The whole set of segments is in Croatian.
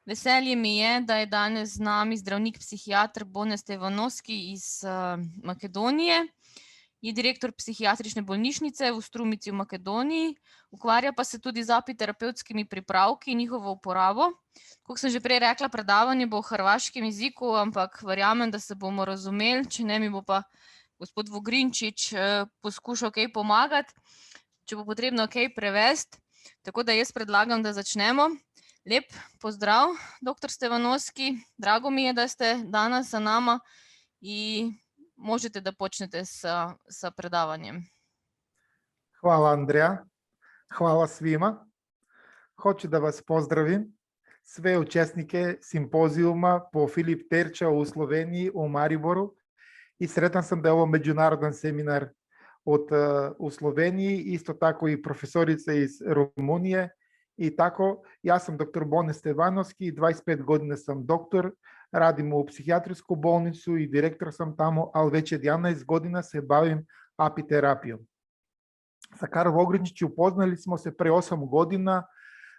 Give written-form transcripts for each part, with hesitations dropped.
Veselje mi je, da je danes z nami zdravnik psihiatr Bone Stevanovski iz Makedonije. Je direktor psihiatrične bolnišnice v Strumici v Makedoniji. Ukvarja pa se tudi z apiterapevtskimi pripravki in njihovo uporabo. Kot sem že prej rekla, predavanje bo v hrvaškem jeziku, ampak verjamem, da se bomo razumeli, če ne mi bo pa gospod Vogrinčič poskušal kaj pomagati, če bo potrebno kaj prevesti. Tako da jaz predlagam, da začnemo. Lep pozdrav, dr. Stevanovski. Drago mi je da ste danas sa nama i možete da počnete sa predavanjem. Hvala, Andreja. Hvala svima. Hoću da vas pozdravim, sve učesnike simpozijuma po Filip Terča u Sloveniji, u Mariboru. I sretan sam da je ovo međunarodan seminar u Sloveniji, isto tako i profesorice iz Rumunije. I tako, ja sam dr. Bone Stevanovski, 25 godina sam doktor, radim u psihijatrijsku bolnicu i direktor sam tamo, ali već 11 godina se bavim apiterapijom. Sa Karol Vogrinčićem upoznali smo se pre 8 godina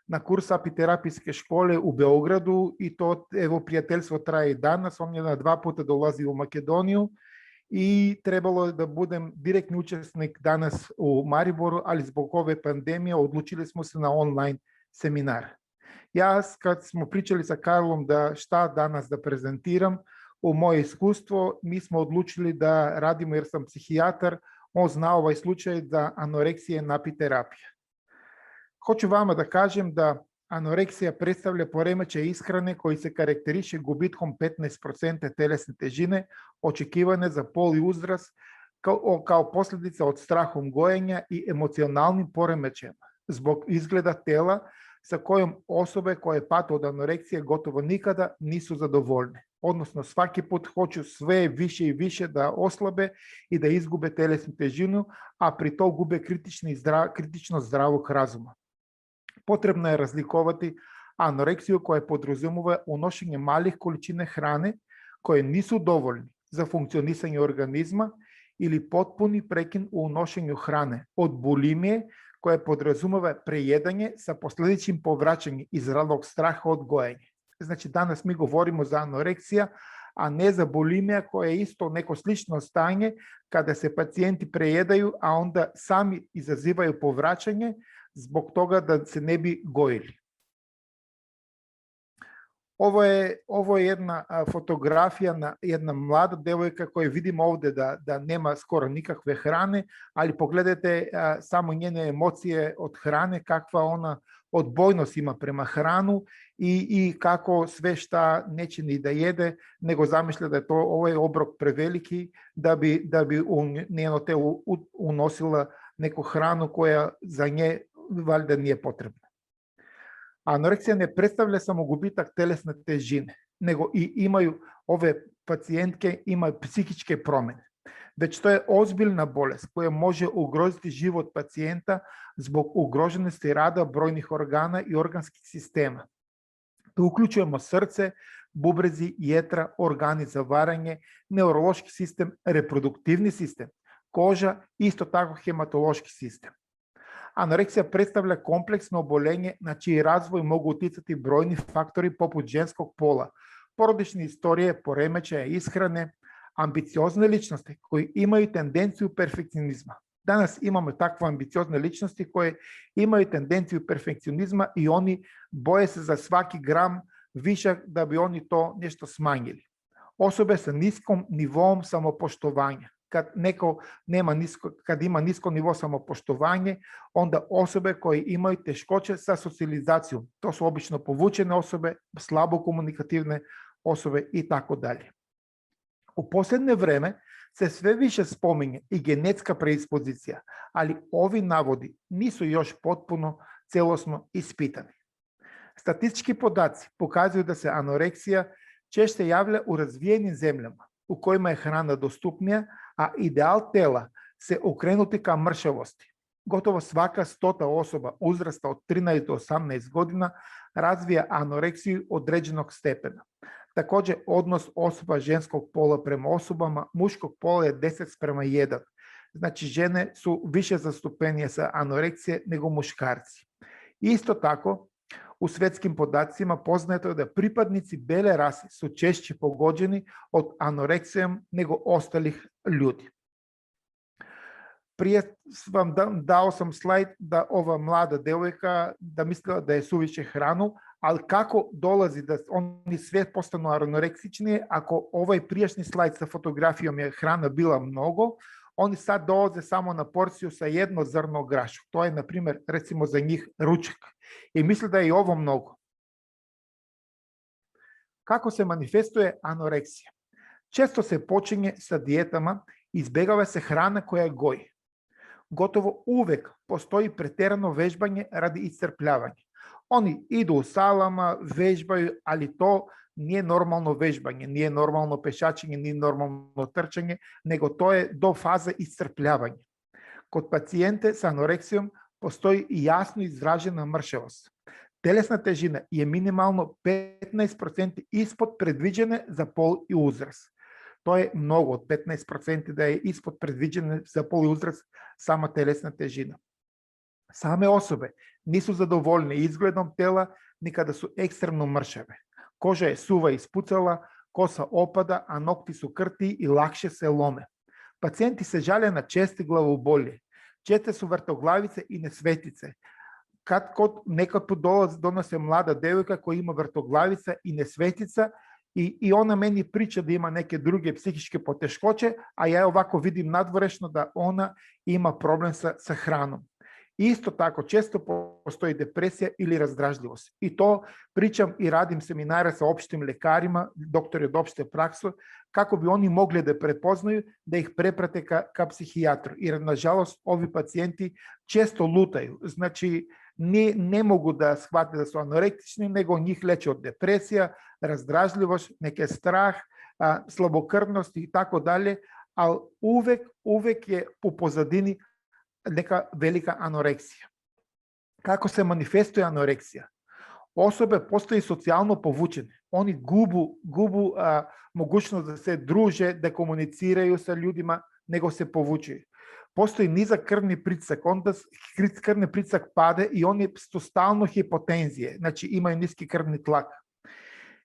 na kurs apiterapijske škole u Beogradu i to evo prijateljstvo traje i danas. On je 2 puta dolazi u Makedoniju i trebalo je da budem direktni učesnik danas u Mariboru, ali zbog ove pandemije odlučili smo se na online seminar. Ja, kad smo pričali sa Karlom da šta danas da prezentiram, u moje iskustvo, mi smo odlučili da radimo, jer sam psihijatar, on zna ovaj slučaj da anoreksija je napiterapija. Hoću vama da kažem da anoreksija predstavlja poremećaj ishrane koji se karakteriše gubitkom 15% telesne težine, očekivane za pol i uzrast, kao posljedica od strahom gojenja i emocionalnim poremećajima zbog izgleda tela sa kojom osobe koje pate od anoreksije gotovo nikada nisu zadovoljne. Odnosno svaki put hoću sve više i više da oslabe i da izgube telesnu težinu, a pri to gube kritičnost zdravog razuma. Potrebno je razlikovati anoreksiju koja podrazumeva unošenje malih količine hrane koje nisu dovoljni za funkcionisanje organizma ili potpuni prekin u unošenju hrane od bulimije koja podrazumeva prejedanje sa posledičnim povraćanjem iz razlog straha od gojenja. Znači danas mi govorimo za anoreksija, a ne za bulimija koja je isto neko slično stanje kada se pacijenti prejedaju, a onda sami izazivaju povraćanje zbog toga da se ne bi gojili. Ovo je jedna fotografija, jedna mlada devojka koju vidimo ovdje da nema skoro nikakve hrane, ali pogledajte samo njene emocije od hrane, kakva ona odbojnost ima prema hranu i kako sve šta neće ni da jede, nego zamišlja da je to ovaj obrok preveliki da bi u njeno telo unosila neku hranu koja za nje valjda nije potrebna. Anoreksija ne predstavlja samo gubitak telesne težine, nego i imaju ove pacijentke imaju psihičke promjene. Već to je ozbiljna bolest koja može ugroziti život pacijenta zbog ugroženosti rada brojnih organa i organskih sistema. Tu uključujemo srce, bubrezi, jetra, organi za varanje, neurološki sistem, reproduktivni sistem, koža, isto tako hematološki sistem. Anoreksija predstavlja kompleksno oboljenje na čiji razvoj mogu uticati brojni faktori poput ženskog pola, porodične istorije, poremećaja ishrane, ambiciozne ličnosti koji imaju tendenciju perfekcionizma. Danas imamo takve ambiciozne ličnosti koje imaju tendenciju perfekcionizma i oni boje se za svaki gram višak da bi oni to nešto smanjili. Osobe sa niskom nivom samopoštovanja. Kad ima nisko nivo samopoštovanje, onda osobe koje imaju teškoće sa socijalizacijom. To su obično povučene osobe, slabo komunikativne osobe i tako dalje. U posljednje vreme se sve više spominje i genetska predispozicija, ali ovi navodi nisu još potpuno celosno ispitani. Statistički podaci pokazuju da se anoreksija češće javlja u razvijenim zemljama u kojima je hrana dostupnija, a ideal tela se okrenuti ka mršavosti. Gotovo svaka 100 osoba uzrasta od 13 do 18 godina razvija anoreksiju određenog stepena. Također, odnos osoba ženskog pola prema osobama muškog pola je 10:1. Znači, žene su više zastupenije sa anoreksije nego muškarci. Isto tako, U svetskim podacima poznato je da pripadnici bele rase su češće pogođeni od anoreksijom nego ostalih ljudi. Prije vam dao sam slajd da ova mlada devojka da mislila da je suviše hranu, ali kako dolazi da oni sve postanu anoreksični ako ovaj prijašnji slajd sa fotografijom je hrana bila mnogo, oni sad dolaze samo na porciju sa jedno zrno grašu. To je, na primjer, recimo za njih ručak. I misle da je i ovo mnogo. Kako se manifestuje anoreksija? Često se počinje sa dijetama, izbjegava se hrana koja goji. Gotovo uvek postoji pretjerano vežbanje radi iscrpljavanja. Oni idu u salama, vežbaju, ali to nije normalno vežbanje, nije normalno pešačenje, nije normalno trčanje, nego to je do faze iscrpljavanja. Kod pacijente sa anoreksijom postoji i jasno izražena mršavost. Telesna težina je minimalno 15% ispod predviđene za pol i uzrast. To je mnogo, od 15% da je ispod predviđene za pol i uzrast sama telesna težina. Same osobe nisu zadovoljne izgledom tela ni kada su ekstremno mršave. Koža je suva i ispucala, kosa opada, a nokti su krti i lakše se lome. Pacijenti se žale na česte glavobolje. Česte su vrtoglavice i nesvetice. Nekad put donose mlada devojka koja ima vrtoglavica i nesvetica i ona meni priča da ima neke druge psihičke poteškoće, a ja ovako vidim nadvorešno da ona ima problem sa hranom. Isto tako, često postoji depresija ili razdražljivost. I to pričam i radim seminare sa opštim lekarima, doktori od opšte prakse, kako bi oni mogli da prepoznaju, da ih preprate ka psihijatru. Jer, nažalost, ovi pacijenti često lutaju. Znači, ne mogu da shvate da su anorektični, nego njih leče od depresija, razdražljivost, neke strah, slabokrvnost i tako dalje, ali uvek je u pozadini neka velika anoreksija. Kako se manifestuje anoreksija? Osobe postaju socijalno povučene. Oni gubu mogućnost da se druže, da komuniciraju sa ljudima, nego se povučaju. Postoji nizak krvni pritisak, onda krvni pritisak pade i oni su stalno hipotenzije, znači imaju niski krvni tlak.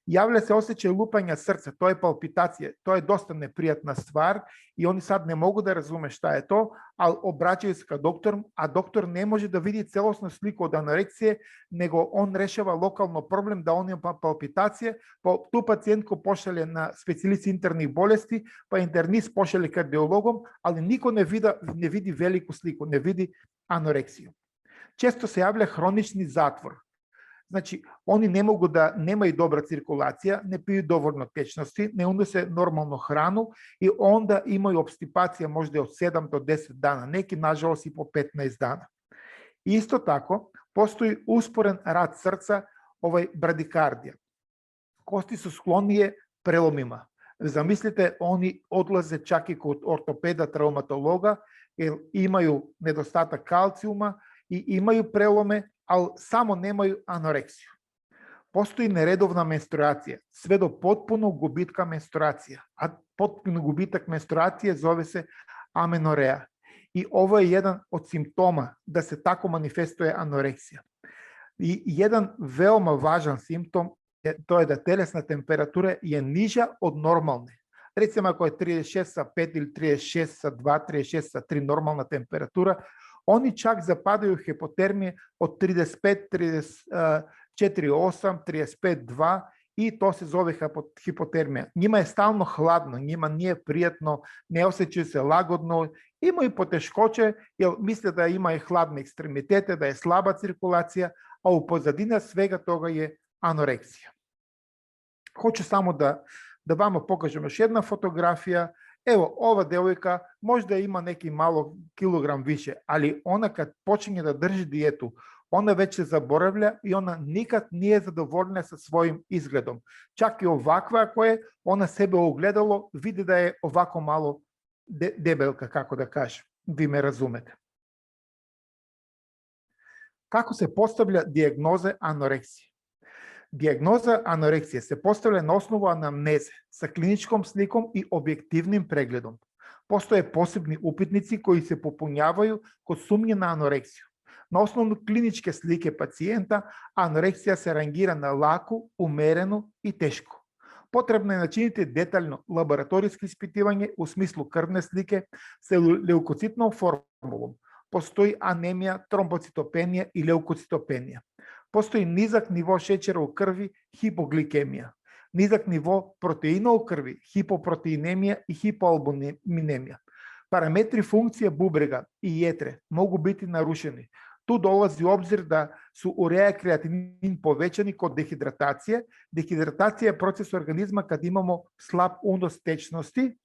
Javlja se osjećaj lupanja srca, to je palpitacija, to je dosta neprijatna stvar i oni sad ne mogu da razume šta je to, ali obraćaju se ka doktoru, a doktor ne može da vidi celosnu sliku od anoreksije, nego on rešava lokalno problem da on ima palpitacije, pa tu pacijentku pošalje na specijalist internih bolesti, pa internist pošalje kardiologom, ali niko ne vidi veliku sliku, ne vidi anoreksiju. Često se javlja hronični zatvor. Znači, oni ne mogu da nemaju dobra cirkulacija, ne piju dovoljno tečnosti, ne unose normalnu hranu i onda imaju obstipacija možda od 7 do 10 dana, neki nažalost i po 15 dana. Isto tako, postoji usporen rad srca, bradikardija. Kosti su sklonije prelomima. Zamislite, oni odlaze čak i kod ortopeda, traumatologa, jer imaju nedostatak kalcijuma i imaju prelome, ali samo nemaju anoreksiju. Postoji neredovna menstruacija, sve do potpunog gubitka menstruacija, a potpuno gubitak menstruacije zove se amenoreja. I ovo je jedan od simptoma da se tako manifestuje anoreksija. I jedan veoma važan simptom to je da telesna temperatura je niža od normalne. Recimo ako je 36,5 ili 36,2, 36,3 normalna temperatura, oni čak zapadaju hipotermije od 35, 34,8, 35,2 i to se zove hipotermija. Njima je stalno hladno, njima nije prijatno, ne osjećaju se lagodno, imaju poteškoće jer misle da imaju hladne ekstremitete, da je slaba cirkulacija, a u pozadina svega toga je anoreksija. Hoću samo da vama pokažem još jedna fotografija. Evo, ova devojka možda ima neki malo kilogram više, ali ona kad počinje da drži dijetu, ona već se zaboravlja i ona nikad nije zadovoljna sa svojim izgledom. Čak i ovakva ako je, ona sebe ogledalo vidi da je ovako malo debelka, kako da kažem. Vi me razumete. Kako se postavlja dijagnoza anoreksije? Dijagnoza anoreksije se postavlja na osnovu anamneze sa kliničkom slikom i objektivnim pregledom. Postoje posebni upitnici koji se popunjavaju kod sumnje na anoreksiju. На основно клиничке слике пациента, анорексија се рангира на лако, умерено и тешко. Потребно е начините детално лабораториски испитивање у смислу крвне слике со леукоцитна формула. Постои анемија, тромбоцитопенија и леукоцитопенија. Постои низак ниво шеќера у крви, хипогликемија. Низак ниво протеина у крви, хипопротеинемија и хипоалбуминемија. Параметри функција бубрега и јетре могу бити нарушени. Ту долази у обзир да су уреа креатинин повеќани код дехидратација. Дехидратација е процес организма кад имамо слаб унос течности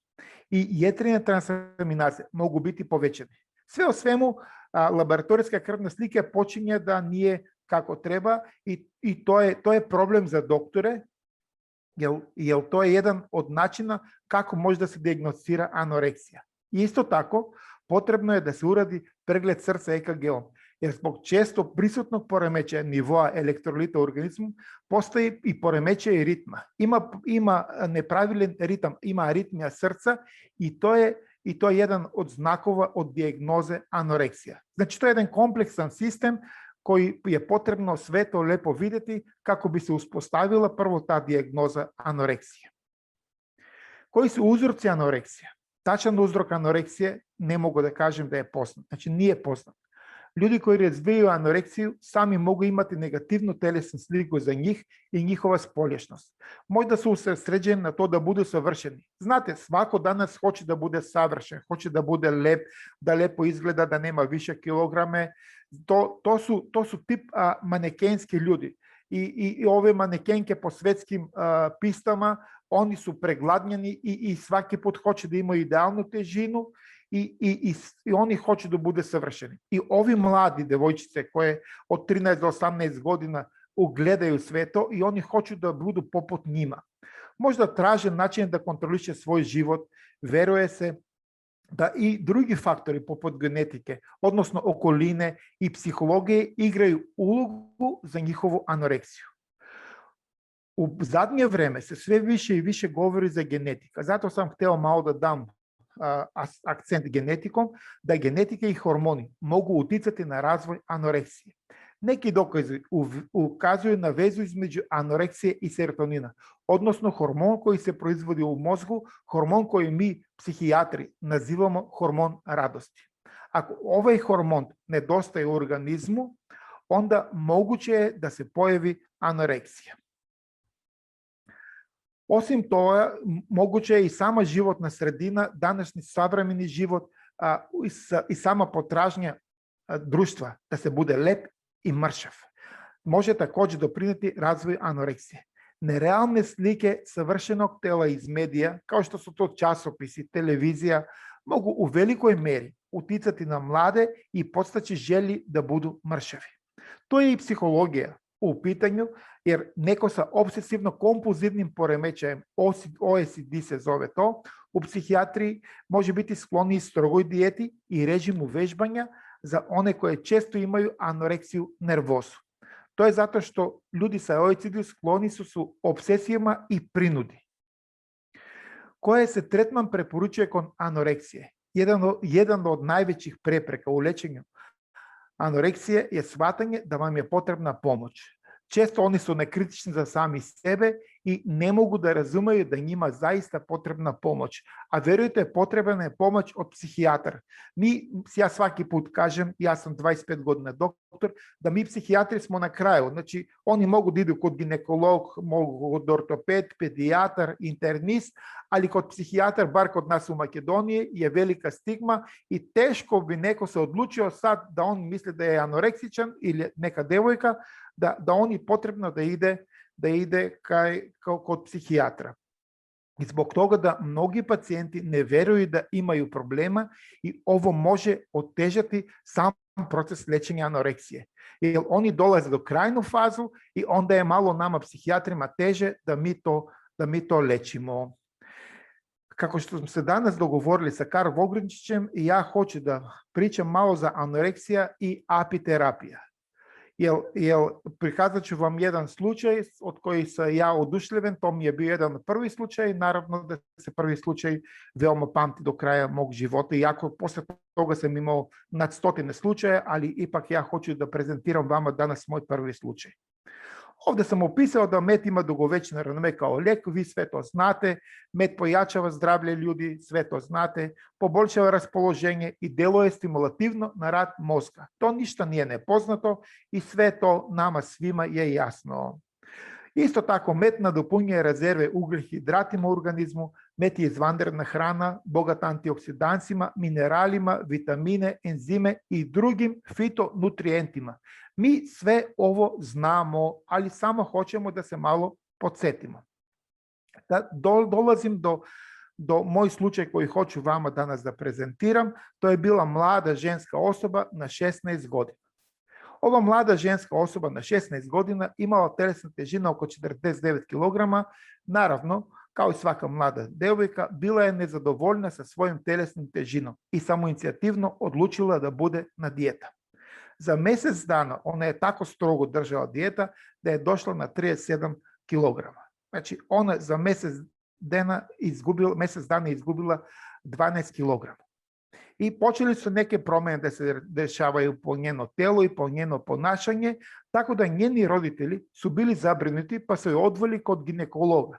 и јетрена трансаминаза могу бити повеќани. Све о свему, лабораториска крвна слика почиња да nije како треба и тоа е проблем за докторе, јел тоа е еден од начина како може да се диагностира анорексија. И исто тако, потребно е да се уради преглед срца ЕКГ-ом, jer zbog često prisutnog poremećaja nivoa elektrolita u organizmu postoji i poremećaj ritma. Ima nepravilen ritam, ima aritmija srca i to je jedan od znakova od dijagnoze anoreksija. Znači, to je jedan kompleksan sistem koji je potrebno sve to lepo vidjeti kako bi se uspostavila prvo ta dijagnoza anoreksije. Koji su uzroci anoreksije? Tačan uzrok anoreksije ne mogu da kažem da je poznat. Znači, nije poznat. Ljudi koji razvijaju anoreksiju sami mogu imati negativnu telesnu sliku za njih i njihova spolješnost. Možda su usredsređeni na to da budu savršeni. Znate, svako danas hoće da bude savršen, hoće da bude lep, da lepo izgleda, da nema više kilograme. To su tip manekenski ljudi. I ove manekenke po svetskim pistama, oni su pregladnjeni i svaki put hoće da imaju idealnu težinu i oni hoće da bude savršeni. I ovi mladi devojčice koje od 13 do 18 godina ugledaju sve to i oni hoću da budu poput njima. Možda traže način da kontroliše svoj život, veruje se da i drugi faktori poput genetike, odnosno okoline i psihologije igraju ulogu za njihovu anoreksiju. U zadnje vreme se sve više i više govori za genetika, zato sam hteo malo da dam akcent genetikom, da genetika i hormoni mogu uticati na razvoj anoreksije. Neki dokazi ukazuju na vezu između anoreksije i serotonina, odnosno hormon koji se proizvodi u mozgu, hormon koji mi psihijatri nazivamo hormon radosti. Ako ovaj hormon nedostaje u organizmu, onda moguće je da se pojavi anoreksija. Osim toga, moguće je i sama životna sredina, današnji savremeni život i sama potražnja društva da se bude lep i mršav. Može također doprinijeti razvoju anoreksije. Nerealne slike savršenog tela iz medija, kao što su to časopisi, televizija, mogu u velikoj meri uticati na mlade i podstaći želji da budu mršavi. To je i psihologija u pitanju, jer neko sa obsesivno-kompulzivnim poremećajem, OCD se zove to, u psihijatriji može biti skloni strogoj dijeti i režimu vežbanja za one koje često imaju anoreksiju nervozu. To je zato što ljudi sa OECD skloni su obsesijama i prinudi. Koje se tretman preporučuje kod anoreksije? Jedan od najvećih prepreka u lečenju anoreksije je shvatanje da vam je potrebna pomoć. Često oni su nekritični za sami sebe i ne mogu da razumeju da njima zaista potrebna pomoć. A verujte, potrebna je pomoć od psihijatra. Ja svaki put kažem, ja sam 25 godina doktor, da mi psihijatri smo na kraju. Znači, oni mogu da idu kod ginekolog, mogu kod ortoped, pedijatar, internist, ali kod psihijatar, bar kod nas u Makedoniji, je velika stigma i teško bi neko se odlučio sad da on misli da je anoreksičan ili neka devojka, da oni potrebno da ide kod psihijatra. I zbog toga da mnogi pacijenti ne veruju da imaju problema i ovo može otežati sam proces lečenja anoreksije. Jer oni dolaze do krajnu fazu i onda je malo nama psihijatrima teže da mi to lečimo. Kako što smo se danas dogovorili sa Karl Vogrinčićem, ja hoću da pričam malo za anoreksija i apiterapija. Prikazat ću vam jedan slučaj od koji sam ja oduševljen, to mi je bio jedan prvi slučaj, naravno da se prvi slučaj veoma pamti do kraja mog života, iako posle toga sam imao nad 100 slučaja, ali ipak ja hoću da prezentiram vama danas moj prvi slučaj. Ovde sam opisao da med ima dugovečne renome kao lijek, vi sve to znate, med pojačava zdravlje ljudi, sve to znate, poboljšava raspoloženje i deluje stimulativno na rad mozga. To ništa nije nepoznato i sve to nama svima je jasno. Isto tako, med nadopunjuje rezerve ugljihidratima u organizmu, med je izvanredna hrana, bogata antioksidansima, mineralima, vitamine, enzime i drugim fitonutrijentima. Mi sve ovo znamo, ali samo hoćemo da se malo podsjetimo. Dolazim do moj slučaj koji hoću vama danas da prezentiram. To je bila mlada ženska osoba na 16 godina. Ova mlada ženska osoba na 16 godina imala telesna težina oko 49 kg. Naravno, kao i svaka mlada devojka, bila je nezadovoljna sa svojim telesnim težinom i samoinicijativno odlučila da bude na dijeta. Za mjesec dana ona je tako strogo držala dijeta da je došla na 37 kg. Znači, ona za mjesec dana izgubila 12 kg. I počeli su neke promjene da se dešavaju po njeno telo i po njeno ponašanje, tako da njeni roditelji su bili zabrinuti pa su je odveli kod ginekologa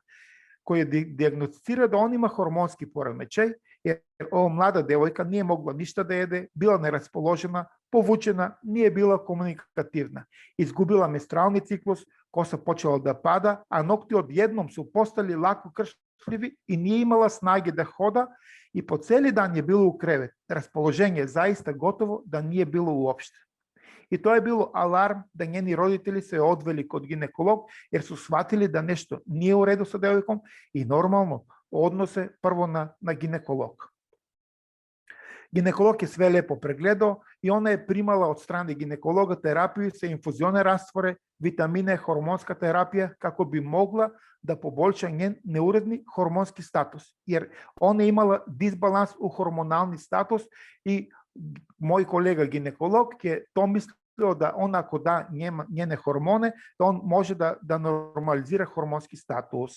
koji je dijagnosticirao da on ima hormonski poremećaj, jer ova mlada devojka nije mogla ništa da jede, bila neraspoložena, povučena, nije bila komunikativna. Izgubila menstrualni ciklus, kosa počela da pada, a nokti odjednom su postali lako kršljivi i nije imala snage da hoda i po cijeli dan je bilo u krevet. Raspoloženje zaista gotovo da nije bilo uopšte. I to je bilo alarm da njeni roditelji se odveli kod ginekolog jer su shvatili da nešto nije u redu sa devojkom i normalno odnose prvo na ginekolog. Ginekolog je sve lepo pregledao i ona je primala od strane ginekologa terapiju sa infuzione rastvore, vitamine, hormonska terapija kako bi mogla da poboljša njen neuredni hormonski status. Jer ona je imala disbalans u hormonalni status i moj kolega ginekolog je to mislio da on ako da njene hormone, da on može da normalizira hormonski status.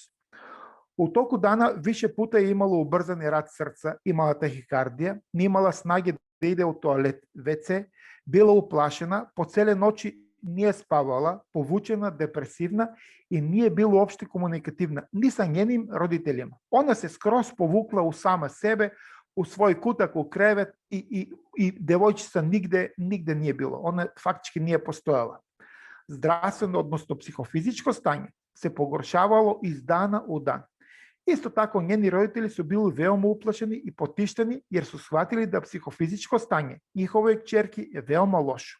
U toku dana više puta je imala ubrzani rad srca, imala tahikardija, nije imala snage da ide u toalet, WC, bila uplašena, po cele noći nije spavala, povučena, depresivna i nije bila uopšte komunikativna, ni sa njenim roditeljima. Ona se skroz povukla u sama sebe, u svoj kutak, u krevet i devojčica nigde nije bilo. Ona faktički nije postojala. Zdravstveno, odnosno psihofizičko stanje se pogoršavalo iz dana u dan. Isto tako, njeni roditelji su bili veoma uplašeni i potišteni jer su shvatili da psihofizičko stanje njihove kćerki je veoma loše.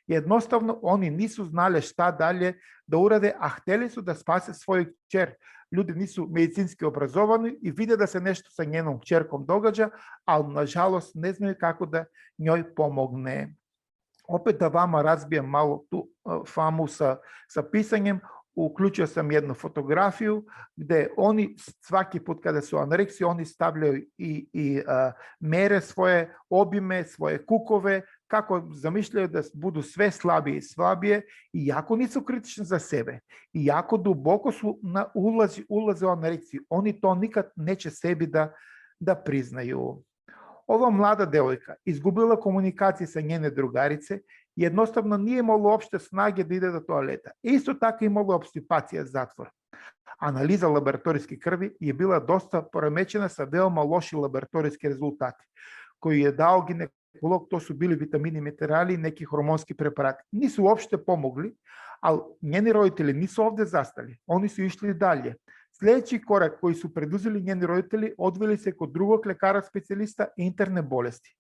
Jednostavno, oni nisu znali šta dalje da urade, a hteli su da spase svoju kćer. Ljudi nisu medicinski obrazovani i vide da se nešto sa njenom kćerkom događa, ali nažalost ne znaju kako da njoj pomogne. Opet da vama razbijem malo tu famu sa pisanjem, uključio sam jednu fotografiju gde oni svaki put kada su anoreksiji, oni stavljaju i mere svoje obime, svoje kukove, kako zamišljaju da budu sve slabije i slabije i jako nisu kritični za sebe. I jako duboko su ulaze u anoreksiju. Oni to nikad neće sebi da priznaju. Ova mlada devojka izgubila komunikaciju sa njene drugarice, jednostavno nije imala uopšte snage da ide do toaleta. Isto tako imala obstipacija zatvora. Analiza laboratorijske krvi je bila dosta poremećena sa veoma loši laboratorijski rezultati koji je dao ginekolog, to su bili vitamini, minerali i neki hormonski preparati. Nisu uopšte pomogli, ali njeni roditelji nisu ovde zastali, oni su išli dalje. Sljedeći korak koji su preduzeli njeni roditelji, odveli se kod drugog lekara specijalista interne bolesti.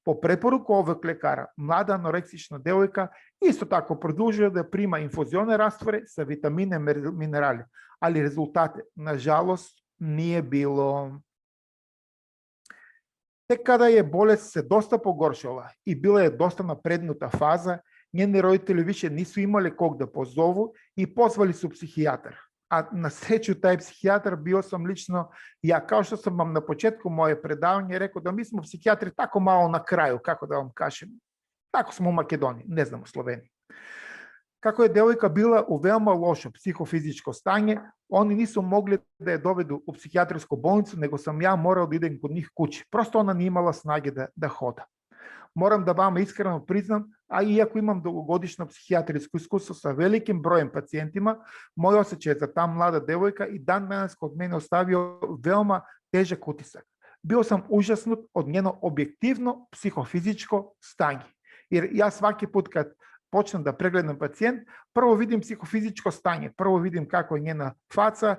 Po preporuku ovog lekara, mlada anoreksična devojka isto tako produžuje da prima infuzione rastvore sa vitamine i minerali, ali rezultate, nažalost, nije bilo. Tek kada je bolest se dosta pogoršala i bila je dosta naprednuta faza, njeni roditelji više nisu imali kog da pozovu i pozvali su psihijatar. A na sreću taj psihijatar bio sam lično ja, kao što sam vam na početku moje predavanje rekao da mi smo psihijatri tako malo na kraju, kako da vam kažem, tako smo u Makedoniji, ne znam u Sloveniji. Како е девојка била у веома лошо психофизичко стање, они нису могли да ја доведу у психијатриску болницу, него сам ја морал да идем код нив куќи. Просто она не имала снаги да хода. Морам да вама искрено признам, а иако имам долгогодишно психијатриско искуство со великим бројем пациентима, мој осеќај за таа млада девојка и дан денес код мене оставио веома тежак утисак. Бил сам ужаснут од njeno објективно психофизичко стање. Jer ја сваки пут кад почнам да прегледам пациент, прво видим психофизичко стање, прво видим како е njena фаца,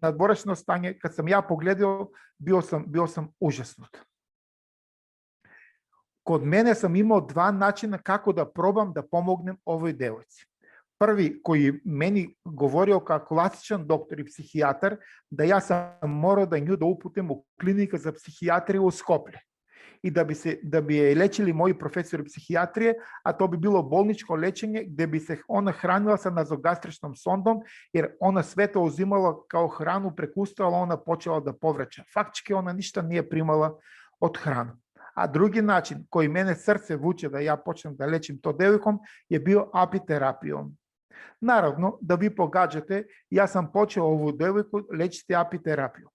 надворешно стање. Кад сам ја погледал, бил сам ужаснут. Код мене сам имал два начина како да пробам да помогнем овој девојци. Први, кој мени говорил како класичен доктор и психијатар, да ја сам морал да нju да упутим у клиника за психијатрија у Скопје. И да би ја лечили мои професори психијатрија, а то би било болничко лечење, где би се она хранила со назогастричном сондом, jer она свето узимала као храну, прекуствала, она почела да повраќа. Фактички она ништа не ја примала од храна. А други начин, кој мене срце вуче да ја почнем да лечим то девојком, е бил апитерапијом. Наравно, да ви погаđате, ја сам почел ову девојку лечити апитерапију.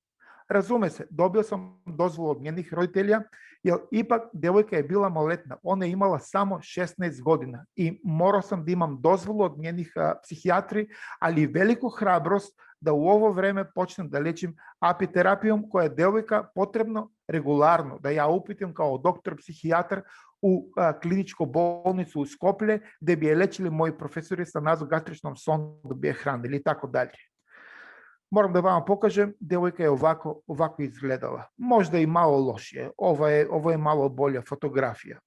Разуме се, добил сам дозвол од нjenih родителја, jer ипак девојка е била малолетна. Она имала само 16 година и морал сам да имам дозвол од njenih психијатри, али велику храброст да у ово време почнем да лечим апитерапијом, која девојка потребно регуларно да ја упитим као доктор психијатар у клиничко болницу у Скопје, где би ја лечили мои професори со назогастричном сондом, да би ја хранили и тако даље. Морам да вама покажем, девојка е овако изгледала. Можда и мало лошие. Ова е мало болја фотографија.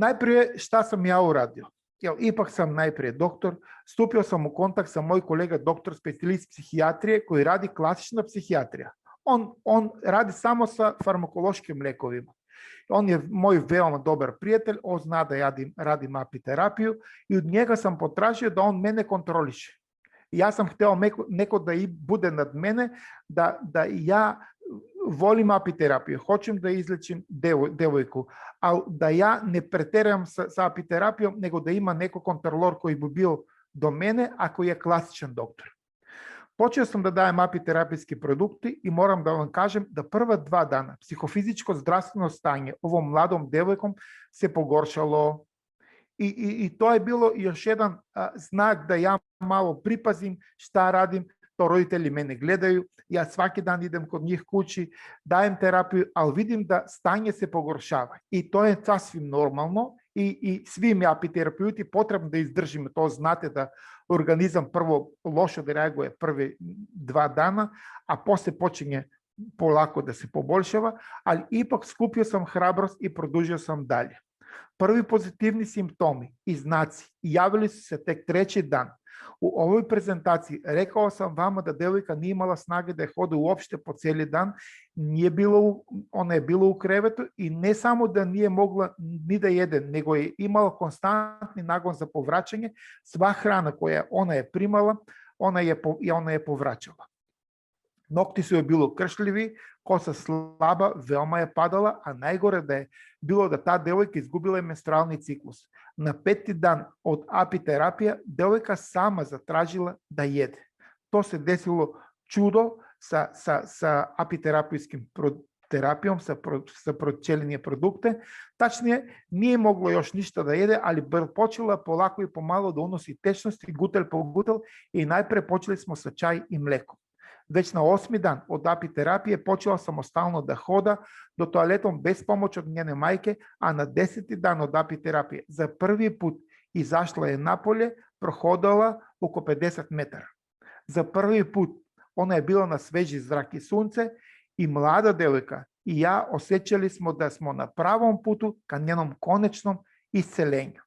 Најпре, шта сам ја урадил? Ипак сам најпре доктор, ступил сам у контакт со мој колега доктор специјалист психијатрија кој ради класична психијатрија. Он ради само со фармаколошким лековима. Он е мој веома добар пријател, он зна да радим апитерапију и од njega сам потражил да он мене контролише. Јас сам хтео неко да и буде над мене, да ја волим апитерапију, хочем да излечим девојку, а да ја не претерам со апитерапијом, него да има некој контролор кој би бил до мене, а кој е класичен доктор. Почел сам да даjem апитерапијски продукти и морам да вам кажем да прва 2 дана психофизичко здравствено стање овом младом девојком се погоршало. И тоа е било још еден знак да ја мало припазим шта радим. То родители мене гледају, јас сваки дан идем код нив куќи, даjem терапију, ал видим да стање се погоршава. И тоа е сасвим нормално и свим апитерапијути потребно да издржиме. Тоа знате да организам прво лошо да реагуе први 2 дана, а после почиње полако да се поболшава, али ипак скупио сам храброст и продолжио сам даље. Први позитивни симптоми и знаци јавили се тек 3-ти дан. У овој презентацiji рекao сам вама да девојка не имала снаги да ходи уопште по цели дан, она е било у кревету и не само да не могла ни да једе, него е имала константни нагон за повраќање. Сва храна која она е примала, она е повраќала. Ногти се било кршливи, коса слаба, веома е падала, а најгоре да е било да таа девојка изгубила менструални циклус. На 5-ти дан од апитерапија, девојка сама затражила да једе. То се десило чудо sa apiterapijskim terapijom, sa pročelenje produkte. Tačnije, nije moglo još ništa da jede, ali počela polako i pomalo da unosi tečnosti, gutel po gutel, i najpre počeli smo sa čaj i mlekom. Već na 8. dan od apiterapije počela samostalno da hoda do toaletom bez pomoć od njene majke, a na 10. dan od apiterapije za prvi put izašla je napolje, prohodala oko 50 metara. Za prvi put ona je bila na sveži zrak i sunce i mlada devojka i ja osjećali smo da smo na pravom putu ka njenom konečnom isceljenju.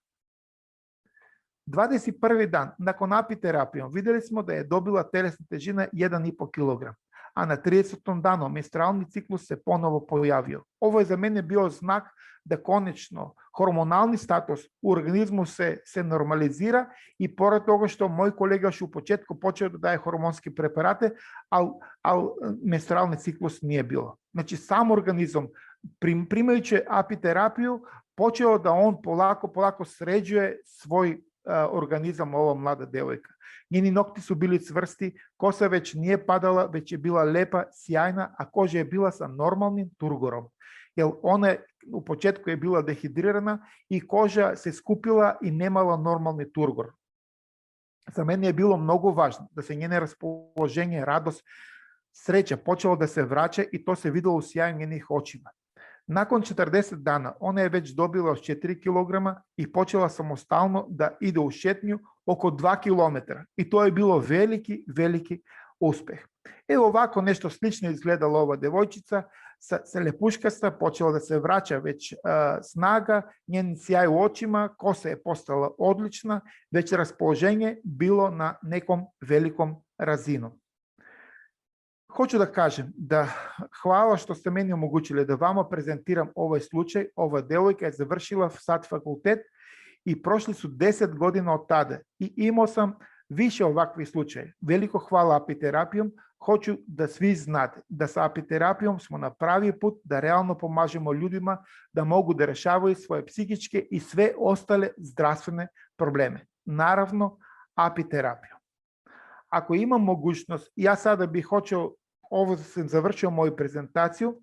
21. dan nakon apiterapijom vidjeli smo da je dobila telesna težina 1,5 kg, a na 30. danu menstrualni ciklus se ponovo pojavio. Ovo je za mene bio znak da konečno hormonalni status u organizmu se normalizira i pored toga što moj kolega još u početku počeo da daje hormonske preparate, ali menstrualni ciklus nije bilo. Znači sam organizam primajući apiterapiju, počeo da on polako sređuje svoj organizam, ova mlada devojka. Njeni nokti su bili cvrsti, kosa već nije padala, već je bila lepa, sjajna, a koža je bila sa normalnim turgorom. Jer ona u početku je bila dehidrirana i koža se skupila i nemala normalni turgor. Za mene je bilo mnogo važno da se njene raspoloženje, radost, sreća počelo da se vraća i to se videlo u sjaju njenih očima. Nakon 40 dana ona je već dobila 4 kg i počela samostalno da ide u šetnju oko 2 km. I to je bilo veliki uspeh. Evo ovako nešto slično izgledala ova devojčica, sa lepuškasta počela da se vraća već snaga, njen sjaj u očima, kosa je postala odlična, već raspoloženje bilo na nekom velikom razinu. Hoću da kažem da hvala što ste meni omogućili da vama prezentiram ovaj slučaj. Ova devojka je završila sad fakultet i prošli su 10 godina od tada i imao sam više ovakvih slučaja. Veliko hvala apiterapijom. Hoću da svi znate da sa apiterapijom smo na pravi put da realno pomažemo ljudima da mogu da rešavaju svoje psihičke i sve ostale zdravstvene probleme. Naravno, apiterapijom. Ako imam mogućnost, ja sada bih hoćeo, ovo sam završio moju prezentaciju,